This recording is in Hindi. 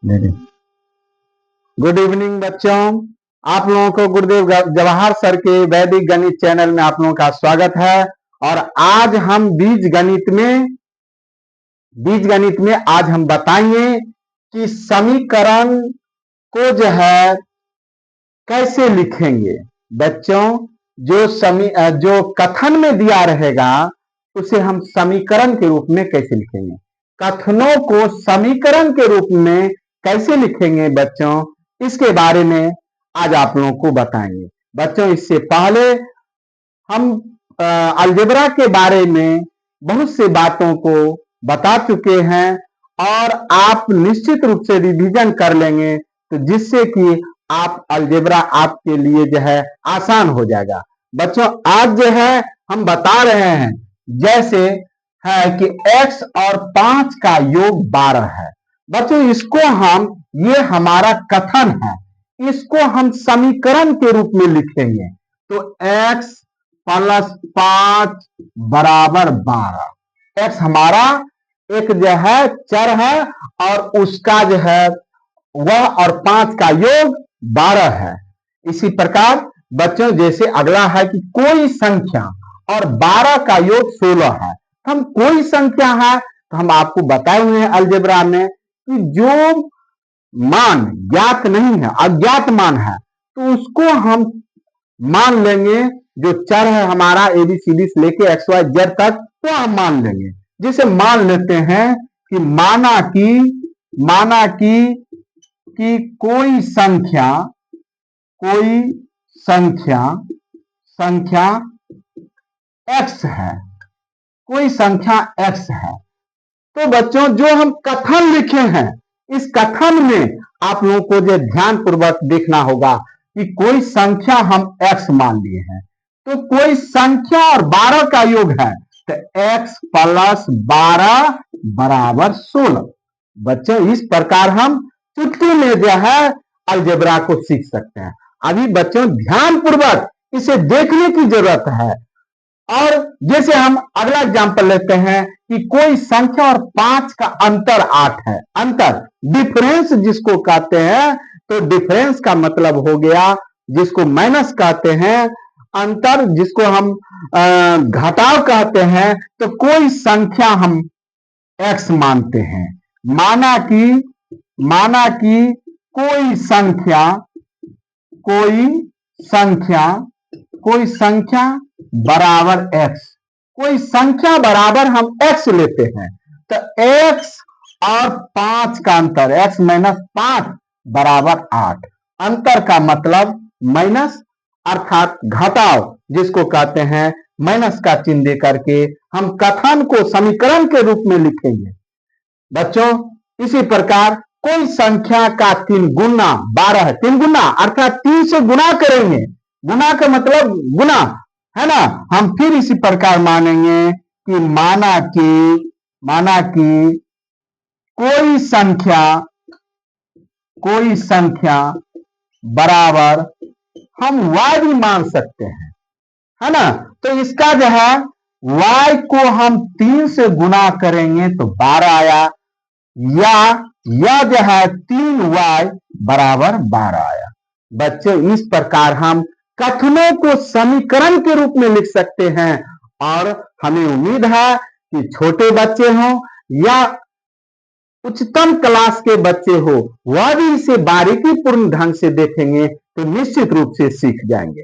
गुड इवनिंग बच्चों, आप लोगों को गुरुदेव जवाहर सर के वैदिक गणित चैनल में आप लोगों का स्वागत है। और आज हम बीज गणित में आज हम बताएंगे कि समीकरण को जो है कैसे लिखेंगे। बच्चों, जो कथन में दिया रहेगा उसे हम समीकरण के रूप में कैसे लिखेंगे, कथनों को समीकरण के रूप में कैसे लिखेंगे बच्चों, इसके बारे में आज आप लोगों को बताएंगे। बच्चों, इससे पहले हम अलजेब्रा के बारे में बहुत से बातों को बता चुके हैं और आप निश्चित रूप से रिवीजन कर लेंगे तो जिससे कि आप अलजेब्रा आपके लिए जो है आसान हो जाएगा। बच्चों, आज जो है हम बता रहे हैं जैसे है कि x और 5 का योग 12 है। बच्चों, ये हमारा कथन है, इसको हम समीकरण के रूप में लिखेंगे तो x प्लस 5 बराबर 12। x हमारा एक जो है चर है और उसका जो है वह और 5 का योग 12 है। इसी प्रकार बच्चों, जैसे अगला है कि कोई संख्या और 12 का योग 16 है। हम कोई संख्या है तो हम आपको बताए हुए हैं अलजेब्रा में कि जो मान ज्ञात नहीं है, अज्ञात मान है, तो उसको हम मान लेंगे। जो चर है हमारा एबीसीडी से लेके एक्स वाई जेड तक, तो हम मान लेंगे। जिसे मान लेते हैं कि माना कि कोई संख्या x है, कोई संख्या x है। तो बच्चों, जो हम कथन लिखे हैं, इस कथन में आप लोगों को जो ध्यान पूर्वक देखना होगा कि कोई संख्या हम x मान लिए हैं, तो कोई संख्या और 12 का योग है तो x प्लस 12 बराबर 16। बच्चों, इस प्रकार हम चुटकी में जो है अलजेब्रा को सीख सकते हैं। अभी बच्चों ध्यान पूर्वक इसे देखने की जरूरत है। और जैसे हम अगला एग्जांपल लेते हैं कि कोई संख्या और 5 का अंतर 8 है। अंतर, डिफरेंस जिसको कहते हैं, तो डिफरेंस का मतलब हो गया जिसको माइनस कहते हैं, अंतर जिसको हम घटाव कहते हैं। तो कोई संख्या हम x मानते हैं, माना कि कोई संख्या बराबर x, कोई संख्या बराबर हम x लेते हैं तो x और 5 का अंतर, x माइनस 5 बराबर 8। अंतर का मतलब माइनस अर्थात घटाव जिसको कहते हैं, माइनस का चिन्ह दे करके हम कथन को समीकरण के रूप में लिखेंगे। बच्चों, इसी प्रकार कोई संख्या का 3 गुना 12 है, 3 गुना अर्थात 3 से गुना करेंगे। गुना का मतलब गुना है ना। हम फिर इसी प्रकार मानेंगे कि माना कि कोई संख्या बराबर हम y भी मान सकते हैं, है ना। तो इसका जो है y को हम 3 से गुना करेंगे तो 12 आया, या जो है 3y बराबर 12 आया। बच्चों, इस प्रकार हम कथनों को समीकरण के रूप में लिख सकते हैं और हमें उम्मीद है कि छोटे बच्चे हों या उच्चतम क्लास के बच्चे हो, वह भी इसे बारीकी पूर्ण ढंग से देखेंगे तो निश्चित रूप से सीख जाएंगे।